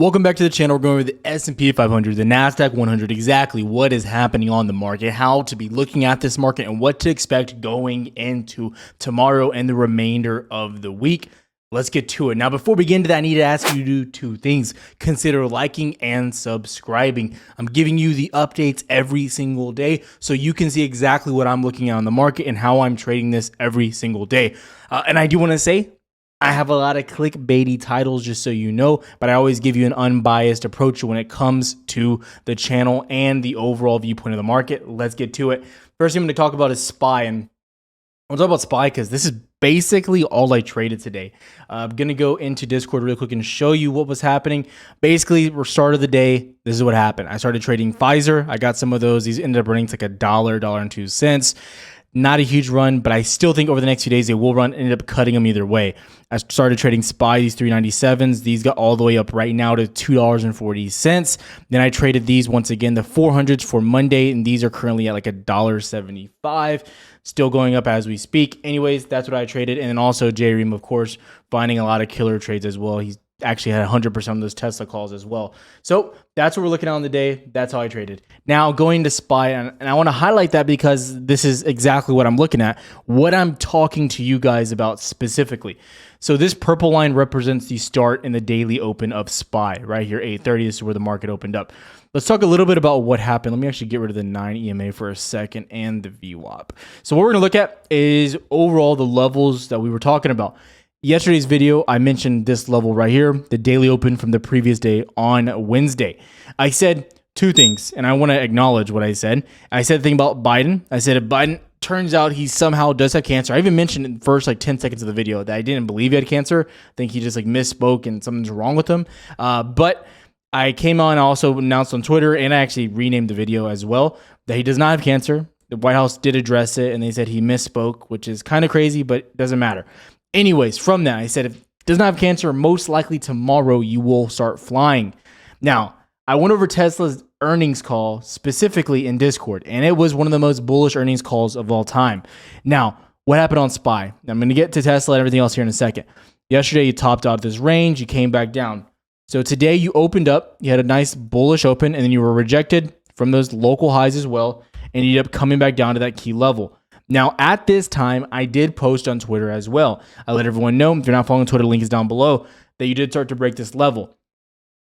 Welcome back to the channel. We're going over the SP 500, the Nasdaq 100, exactly what is happening on the market, how to be looking at this market, and what to expect going into tomorrow and the remainder of the week. Let's get to it. Now, before we get into that, I need to ask you to do two things. Consider liking and subscribing. I'm giving you the updates every single day so you can see exactly what I'm looking at on the market and how I'm trading this every single day. And I do want to say, I have a lot of clickbaity titles, just so you know, but I always give you an unbiased approach when it comes to the channel and the overall viewpoint of the market. Let's get to it. First thing I'm going to talk about is SPY, and I'll talk about SPY because this is basically all I traded today. I'm going to go into Discord real quick and show you what was happening. Basically, we're start of the day. This is what happened. I started trading Pfizer. I got some of those. These ended up running to like $1.02. Not a huge run, but I still think over the next few days they will run. Ended up cutting them either way. I started trading SPY, these 397s. These got all the way up right now to $2.40. Then I traded these once again, the 400s for Monday, and these are currently at like $1.75. Still going up as we speak. Anyways, that's what I traded. And then also J-Ream, of course, finding a lot of killer trades as well. He's actually had 100% of those Tesla calls as well. So that's what we're looking at on the day. That's how I traded. Now going to SPY, and I want to highlight that because this is exactly what I'm looking at, what I'm talking to you guys about specifically. So this purple line represents the start in the daily open of SPY right here, 8:30. This is where the market opened up. Let's talk a little bit about what happened. Let me actually get rid of the 9 EMA for a second and the VWAP. So what we're going to look at is overall the levels that we were talking about. Yesterday's video, I mentioned this level right here, the daily open from the previous day on Wednesday. I said two things, and I want to acknowledge what I said. I said the thing about Biden. I said if Biden turns out he somehow does have cancer. I even mentioned in the first like 10 seconds of the video that I didn't believe he had cancer. I think he just like misspoke and something's wrong with him. But I came on and also announced on Twitter, and I actually renamed the video as well, that he does not have cancer. The White House did address it, and they said he misspoke, which is kind of crazy, but it doesn't matter. Anyways, from that, I said, if it does not have cancer, most likely tomorrow you will start flying. Now, I went over Tesla's earnings call specifically in Discord, and it was one of the most bullish earnings calls of all time. Now, what happened on SPY? I'm going to get to Tesla and everything else here in a second. Yesterday, you topped out this range. You came back down. So today, you opened up. You had a nice bullish open, and then you were rejected from those local highs as well, and you ended up coming back down to that key level. Now, at this time, I did post on Twitter as well. I let everyone know, if you're not following Twitter, link is down below, that you did start to break this level.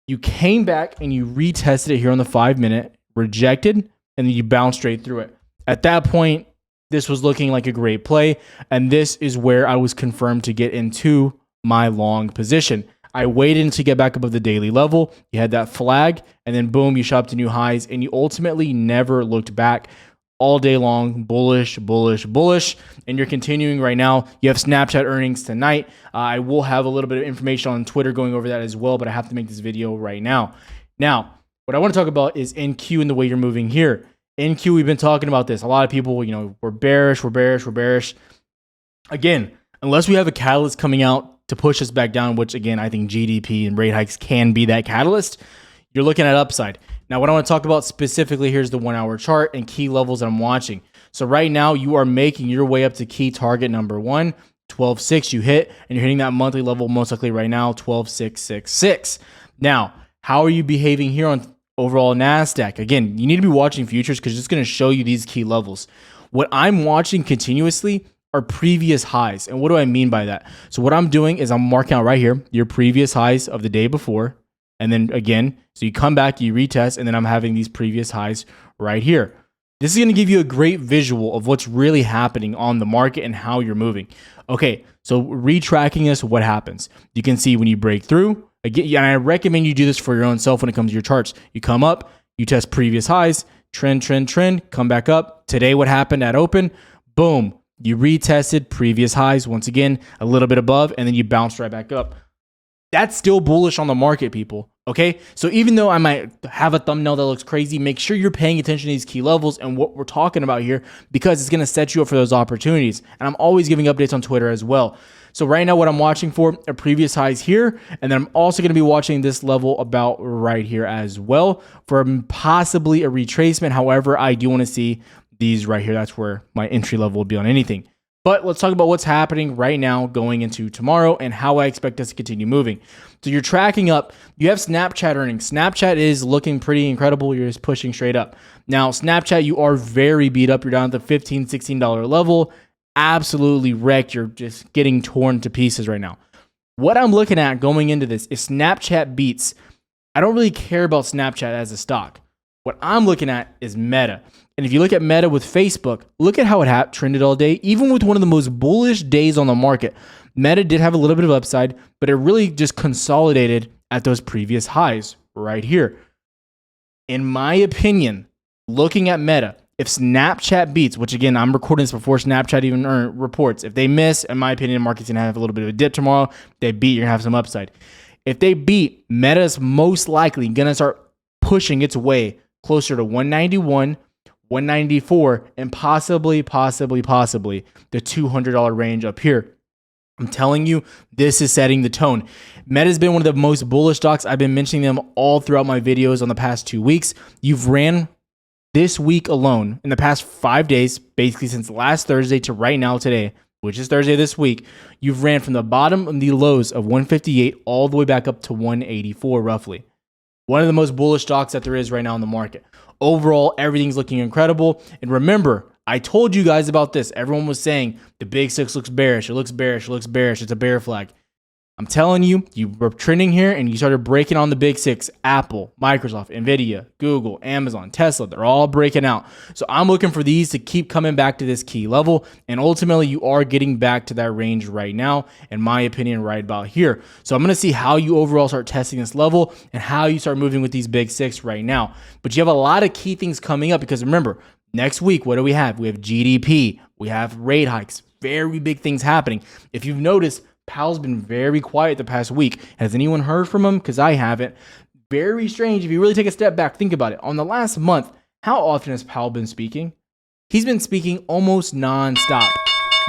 You came back and you retested it here on the 5-minute, rejected, and then you bounced straight through it. At that point, this was looking like a great play, and this is where I was confirmed to get into my long position. I waited until you get back above the daily level. You had that flag, and then boom, you shot to new highs, and you ultimately never looked back. All day long, bullish, bullish, bullish, and you're continuing right now. You have Snapchat earnings tonight. I will have a little bit of information on Twitter going over that as well, but I have to make this video right now. Now, what I want to talk about is NQ and the way you're moving here. NQ, we've been talking about this. A lot of people, we're bearish, we're bearish, we're bearish. Again, unless we have a catalyst coming out to push us back down, which again, I think GDP and rate hikes can be that catalyst, you're looking at upside. Now, what I want to talk about specifically here is the 1-hour chart and key levels that I'm watching. So right now, you are making your way up to key target number 1, 12.6 you hit, and you're hitting that monthly level most likely right now, 12.666. Now, how are you behaving here on overall Nasdaq? Again, you need to be watching futures because it's going to show you these key levels. What I'm watching continuously are previous highs. And what do I mean by that? So what I'm doing is I'm marking out right here your previous highs of the day before. And then again, so you come back, you retest, and then I'm having these previous highs right here. This is going to give you a great visual of what's really happening on the market and how you're moving. Okay, so retracking this, what happens? You can see when you break through, again, and I recommend you do this for your own self when it comes to your charts. You come up, you test previous highs, trend, come back up. Today, what happened at open? Boom, you retested previous highs, once again, a little bit above, and then you bounced right back up. That's still bullish on the market, people. Okay, so even though I might have a thumbnail that looks crazy, make sure you're paying attention to these key levels and what we're talking about here, because it's going to set you up for those opportunities. And I'm always giving updates on Twitter as well. So right now, what I'm watching for are previous highs here, and then I'm also going to be watching this level about right here as well for possibly a retracement. However, I do want to see these right here. That's where my entry level would be on anything. But let's talk about what's happening right now going into tomorrow and how I expect us to continue moving. So you're tracking up. You have Snapchat earnings. Snapchat is looking pretty incredible. You're just pushing straight up. Now, Snapchat, you are very beat up. You're down at the $15, $16 level. Absolutely wrecked. You're just getting torn to pieces right now. What I'm looking at going into this is Snapchat beats. I don't really care about Snapchat as a stock. What I'm looking at is Meta. And if you look at Meta with Facebook, look at how it trended all day. Even with one of the most bullish days on the market, Meta did have a little bit of upside, but it really just consolidated at those previous highs right here. In my opinion, looking at Meta, if Snapchat beats, which again, I'm recording this before Snapchat even reports, if they miss, in my opinion, the market's going to have a little bit of a dip tomorrow. If they beat, you're going to have some upside. If they beat, Meta's most likely going to start pushing its way closer to 191, 194, and possibly the $200 range up here. I'm telling you, this is setting the tone. Meta's been one of the most bullish stocks. I've been mentioning them all throughout my videos on the past 2 weeks. You've ran this week alone, in the past 5 days, basically since last Thursday to right now today, which is Thursday this week, you've ran from the bottom of the lows of 158 all the way back up to 184 roughly. One of the most bullish stocks that there is right now in the market. Overall, everything's looking incredible. And remember, I told you guys about this. Everyone was saying the big six looks bearish. It looks bearish. It looks bearish. It's a bear flag. I'm telling you, you were trending here and you started breaking on the big six. Apple, Microsoft, Nvidia, Google, Amazon, Tesla, they're all breaking out. So I'm looking for these to keep coming back to this key level. And ultimately, you are getting back to that range right now, in my opinion, right about here. So I'm going to see how you overall start testing this level and how you start moving with these big six right now. But you have a lot of key things coming up because remember, next week, what do we have? We have GDP. We have rate hikes. Very big things happening. If you've noticed, Powell's been very quiet the past week. Has anyone heard from him? Because I haven't. Very strange. If you really take a step back, think about it. On the last month, how often has Powell been speaking? He's been speaking almost nonstop.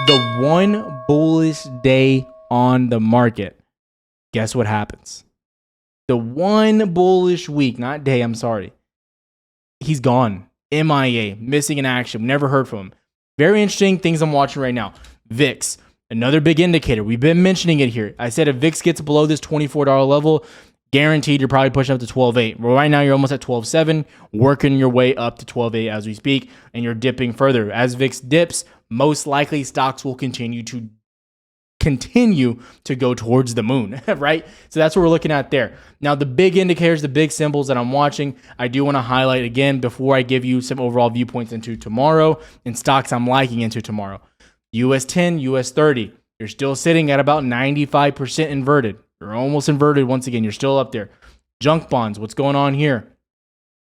The one bullish day on the market. Guess what happens? The one bullish week, not day, I'm sorry. He's gone. MIA, missing in action. Never heard from him. Very interesting things I'm watching right now. VIX. Another big indicator. We've been mentioning it here. I said if VIX gets below this $24 level, guaranteed you're probably pushing up to 12.8. Well, right now you're almost at 12.7, working your way up to 12.8 as we speak, and you're dipping further. As VIX dips, most likely stocks will continue to go towards the moon, right? So that's what we're looking at there. Now, the big indicators, the big symbols that I'm watching, I do want to highlight again before I give you some overall viewpoints into tomorrow and stocks I'm liking into tomorrow. US10, US30, you're still sitting at about 95% inverted. You're almost inverted once again. You're still up there. Junk bonds, what's going on here?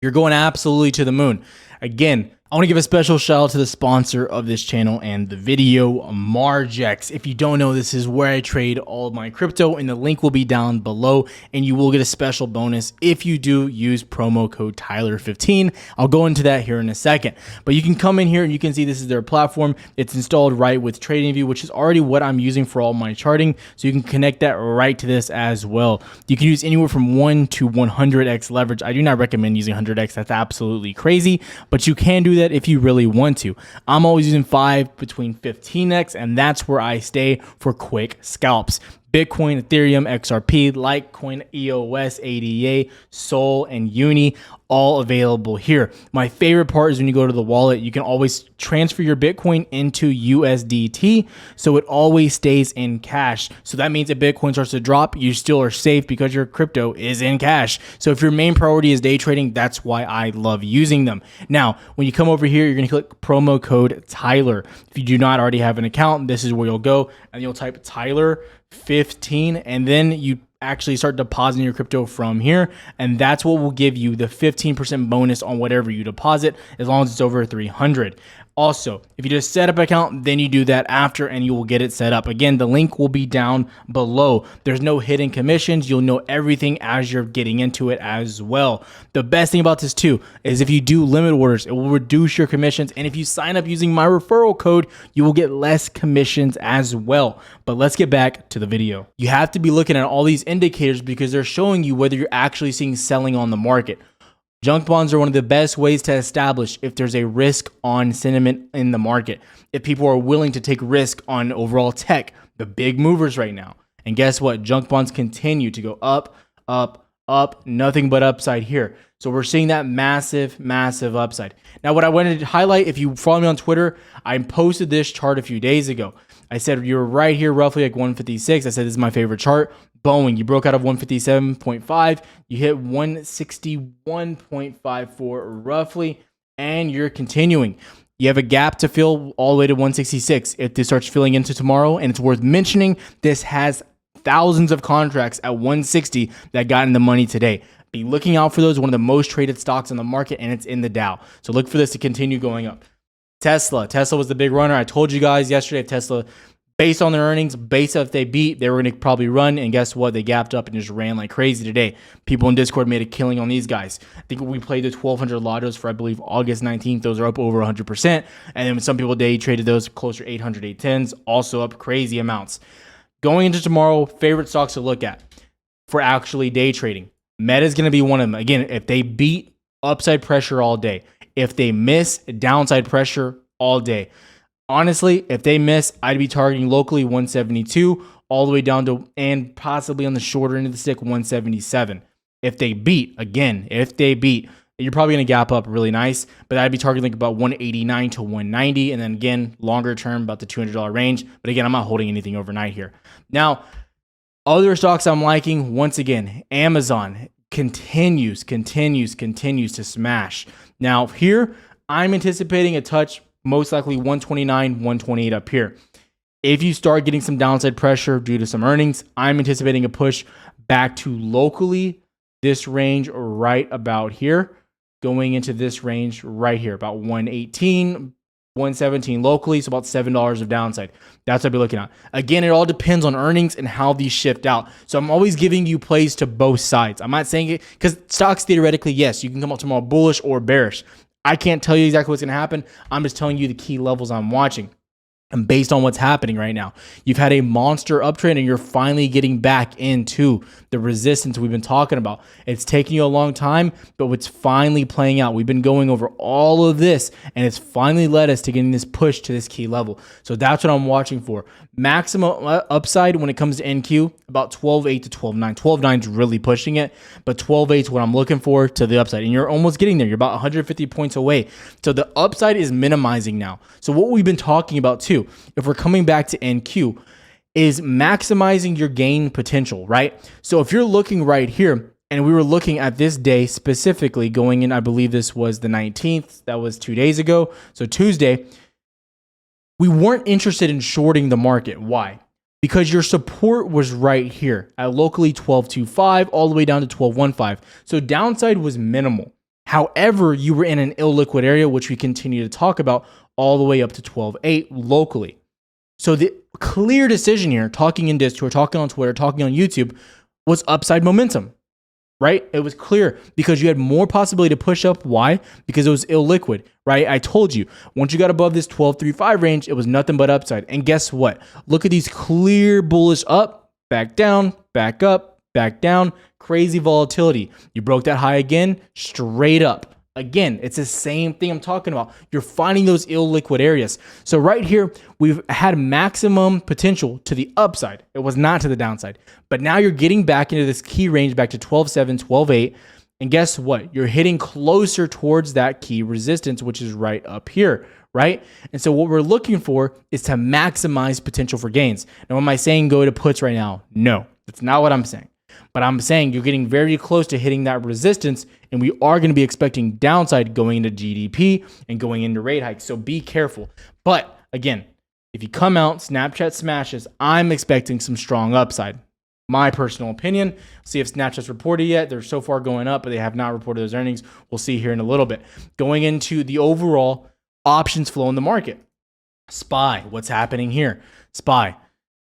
You're going absolutely to the moon. Again, I want to give a special shout out to the sponsor of this channel and the video, Margex. If you don't know, this is where I trade all of my crypto, and the link will be down below, and you will get a special bonus if you do use promo code Tyler15. I'll go into that here in a second, but you can come in here and you can see this is their platform. It's installed right with TradingView, which is already what I'm using for all my charting, so you can connect that right to this as well. You can use anywhere from 1 to 100x leverage. I do not recommend using 100x. That's absolutely crazy, but you can do that if you really want to. I'm always using 5 between 15x, and that's where I stay for quick scalps. Bitcoin, Ethereum, XRP, Litecoin, EOS, ADA, Sol, and Uni, all available here. My favorite part is when you go to the wallet, you can always transfer your Bitcoin into USDT, so it always stays in cash. So that means if Bitcoin starts to drop, you still are safe because your crypto is in cash. So if your main priority is day trading, that's why I love using them. Now, when you come over here, you're going to click promo code Tyler. If you do not already have an account, this is where you'll go, and you'll type Tyler15, and then you actually start depositing your crypto from here, and that's what will give you the 15% bonus on whatever you deposit, as long as it's over 300. Also, if you just set up an account, then you do that after and you will get it set up. Again, the link will be down below. There's no hidden commissions. You'll know everything as you're getting into it as well. The best thing about this too is if you do limit orders, it will reduce your commissions. And if you sign up using my referral code, you will get less commissions as well. But let's get back to the video. You have to be looking at all these indicators because they're showing you whether you're actually seeing selling on the market. Junk bonds are one of the best ways to establish if there's a risk on sentiment in the market, if people are willing to take risk on overall tech, the big movers right now. And guess what? Junk bonds continue to go up, up, up, nothing but upside here. So we're seeing that massive, massive upside. Now, what I wanted to highlight, if you follow me on Twitter, I posted this chart a few days ago. I said you're right here, roughly like 156. I said this is my favorite chart. Boeing, you broke out of 157.5. You hit 161.54 roughly, and you're continuing. You have a gap to fill all the way to 166 if this starts filling into tomorrow. And it's worth mentioning, this has thousands of contracts at 160 that got in the money today. Be looking out for those. One of the most traded stocks on the market, and it's in the Dow. So look for this to continue going up. Tesla was the big runner. I told you guys yesterday, if Tesla, based on their earnings, based on if they beat, they were going to probably run. And guess what? They gapped up and just ran like crazy today. People in Discord made a killing on these guys. I think we played the 1,200 lottos for, I believe, August 19th. Those are up over 100%. And then some people day traded those closer to 800, 810s, also up crazy amounts. Going into tomorrow, favorite stocks to look at for actually day trading. Meta is going to be one of them. Again, if they beat, upside pressure all day. If they miss, downside pressure all day. Honestly, if they miss, I'd be targeting locally 172 all the way down to, and possibly on the shorter end of the stick, 177. If they beat, you're probably going to gap up really nice, but I'd be targeting like about 189 to 190. And then again, longer term, about the $200 range. But again, I'm not holding anything overnight here. Now, other stocks I'm liking, once again, Amazon continues to smash. Now here, I'm anticipating a touch, most likely 129, 128 up here. If you start getting some downside pressure due to some earnings, I'm anticipating a push back to locally this range right about here, going into this range right here, about 118, 117 locally, so about $7 of downside. That's what I'll be looking at. Again, it all depends on earnings and how these shift out. So I'm always giving you plays to both sides. I'm not saying it because stocks theoretically, yes, you can come out tomorrow bullish or bearish. I can't tell you exactly what's going to happen. I'm just telling you the key levels I'm watching. And based on what's happening right now, you've had a monster uptrend and you're finally getting back into the resistance we've been talking about. It's taking you a long time, but it's finally playing out. We've been going over all of this and it's finally led us to getting this push to this key level. So that's what I'm watching for. Maximum upside when it comes to NQ, about 12.8 to 12.9. 12.9 is really pushing it, but 12.8 is what I'm looking for to the upside. And you're almost getting there. You're about 150 points away. So the upside is minimizing now. So what we've been talking about too, if we're coming back to NQ, is maximizing your gain potential, right? So if you're looking right here, and we were looking at this day specifically going in, I believe this was the 19th, that was 2 days ago. So Tuesday, we weren't interested in shorting the market. Why? Because your support was right here at locally 12.25 all the way down to 12.15. So downside was minimal. However, you were in an illiquid area, which we continue to talk about, all the way up to 12.8 locally. So the clear decision here, talking in Discord, talking on Twitter, talking on YouTube, was upside momentum, right? It was clear because you had more possibility to push up. Why? Because it was illiquid, right? I told you, once you got above this 12.35 range, it was nothing but upside. And guess what? Look at these clear bullish up, back down, back up, back down, crazy volatility. You broke that high again, straight up. Again, it's the same thing I'm talking about. You're finding those illiquid areas. So right here, we've had maximum potential to the upside. It was not to the downside. But now you're getting back into this key range back to 12.7, 12.8. And guess what? You're hitting closer towards that key resistance, which is right up here, right? And so what we're looking for is to maximize potential for gains. Now, am I saying go to puts right now? No, that's not what I'm saying. But I'm saying you're getting very close to hitting that resistance, and we are going to be expecting downside going into GDP and going into rate hikes. So be careful. But again, if you come out, Snapchat smashes, I'm expecting some strong upside. My personal opinion. See if Snapchat's reported yet. They're so far going up, but they have not reported those earnings. We'll see here in a little bit. Going into the overall options flow in the market. SPY, what's happening here? SPY.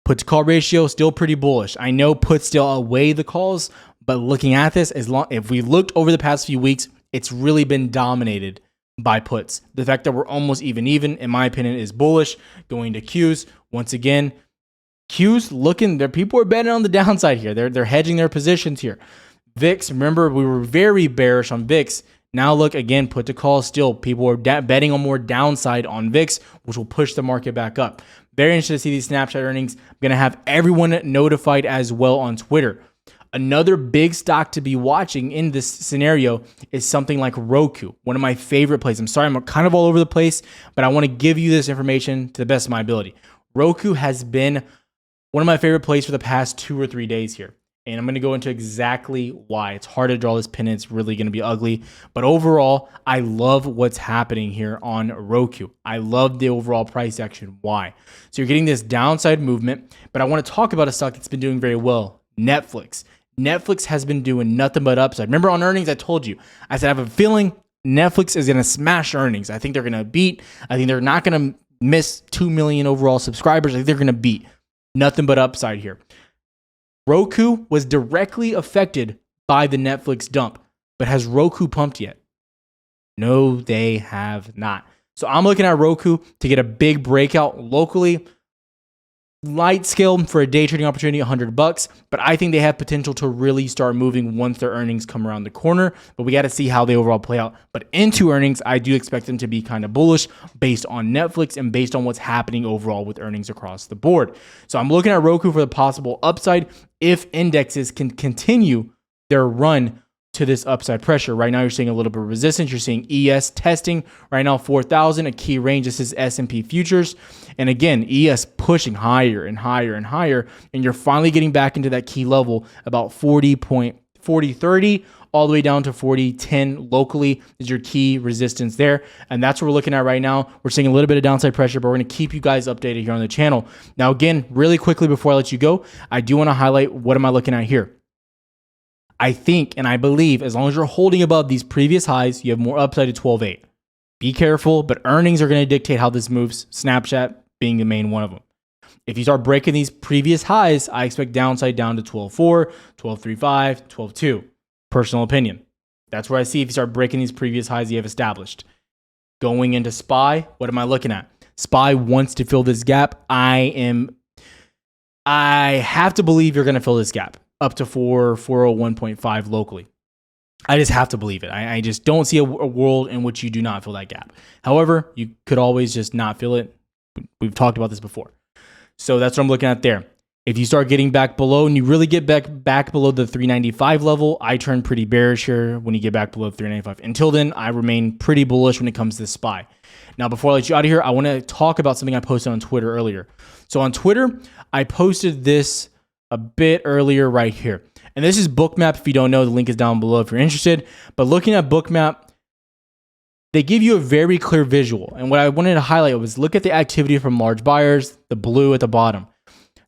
Put to call ratio still pretty bullish. I know puts still outweigh the calls, but looking at this, if we looked over the past few weeks, it's really been dominated by puts. The fact that we're almost even, in my opinion, is bullish. Going to Qs, once again, Qs looking there. People are betting on the downside here. They're hedging their positions here. VIX, remember we were very bearish on VIX. Now look, again, put to call still. People are betting on more downside on VIX, which will push the market back up. Very interested to see these snapshot earnings. I'm going to have everyone notified as well on Twitter. Another big stock to be watching in this scenario is something like Roku, one of my favorite plays. I'm sorry, I'm kind of all over the place, but I want to give you this information to the best of my ability. Roku has been one of my favorite plays for the past 2 or 3 days here. And I'm going to go into exactly why. It's hard to draw this pin. It's really going to be ugly. But overall, I love what's happening here on Roku. I love the overall price action. Why? So you're getting this downside movement. But I want to talk about a stock that's been doing very well, Netflix. Netflix has been doing nothing but upside. Remember on earnings, I told you. I said I have a feeling Netflix is going to smash earnings. I think they're going to beat. I think they're not going to miss 2 million overall subscribers. I think they're going to beat. Nothing but upside here. Roku was directly affected by the Netflix dump, but has Roku pumped yet? No, they have not. So I'm looking at Roku to get a big breakout locally. Light scale for a day trading opportunity, $100, but I think they have potential to really start moving once their earnings come around the corner, but we got to see how they overall play out. But into earnings, I do expect them to be kind of bullish based on Netflix and based on what's happening overall with earnings across the board. So I'm looking at Roku for the possible upside if indexes can continue their run to this upside pressure. Right now, you're seeing a little bit of resistance. You're seeing ES testing right now, 4,000, a key range. This is S&P futures. And again, ES pushing higher and higher and higher. And you're finally getting back into that key level, about 40.30, all the way down to 40.10 locally is your key resistance there. And that's what we're looking at right now. We're seeing a little bit of downside pressure, but we're going to keep you guys updated here on the channel. Now, again, really quickly before I let you go, I do want to highlight what am I looking at here. I think and I believe as long as you're holding above these previous highs, you have more upside to 12.8. Be careful, but earnings are going to dictate how this moves, Snapchat being the main one of them. If you start breaking these previous highs, I expect downside down to 12.4, 12.35, 12.2. Personal opinion. That's where I see if you start breaking these previous highs you have established. Going into SPY, what am I looking at? SPY wants to fill this gap. I have to believe you're going to fill this gap up to 401.5 locally. I just have to believe it. I just don't see a world in which you do not fill that gap. However, you could always just not fill it. We've talked about this before. So that's what I'm looking at there. If you start getting back below and you really get back below the 395 level, I turn pretty bearish here when you get back below 395. Until then, I remain pretty bullish when it comes to SPY. Now, before I let you out of here, I want to talk about something I posted on Twitter earlier. So on Twitter, I posted this a bit earlier right here. And this is Bookmap. If you don't know, the link is down below if you're interested. But looking at Bookmap, they give you a very clear visual. And what I wanted to highlight was look at the activity from large buyers, the blue at the bottom.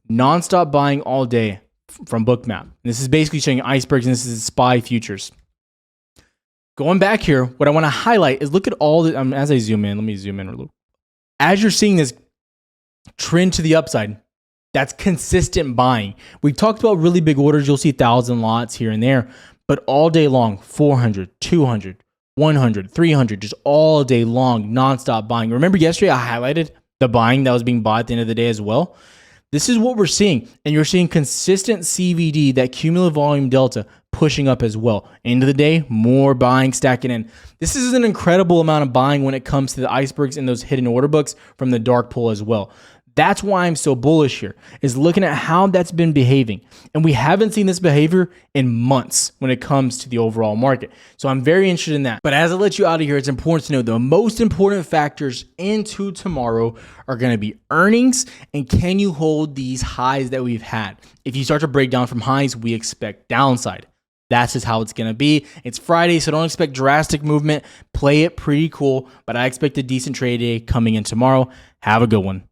Non-stop buying all day from Bookmap. And this is basically showing icebergs, and this is SPY futures. Going back here, what I want to highlight is look at all the, as I zoom in, let me zoom in a little. As you're seeing this trend to the upside, that's consistent buying. We've talked about really big orders. You'll see 1,000 lots here and there, but all day long, 400, 200, 100, 300, just all day long, nonstop buying. Remember yesterday I highlighted the buying that was being bought at the end of the day as well? This is what we're seeing, and you're seeing consistent CVD, that cumulative volume delta, pushing up as well. End of the day, more buying stacking in. This is an incredible amount of buying when it comes to the icebergs and those hidden order books from the dark pool as well. That's why I'm so bullish here, is looking at how that's been behaving. And we haven't seen this behavior in months when it comes to the overall market. So I'm very interested in that. But as I let you out of here, it's important to know the most important factors into tomorrow are going to be earnings and can you hold these highs that we've had. If you start to break down from highs, we expect downside. That's just how it's going to be. It's Friday, so don't expect drastic movement. Play it pretty cool, but I expect a decent trade day coming in tomorrow. Have a good one.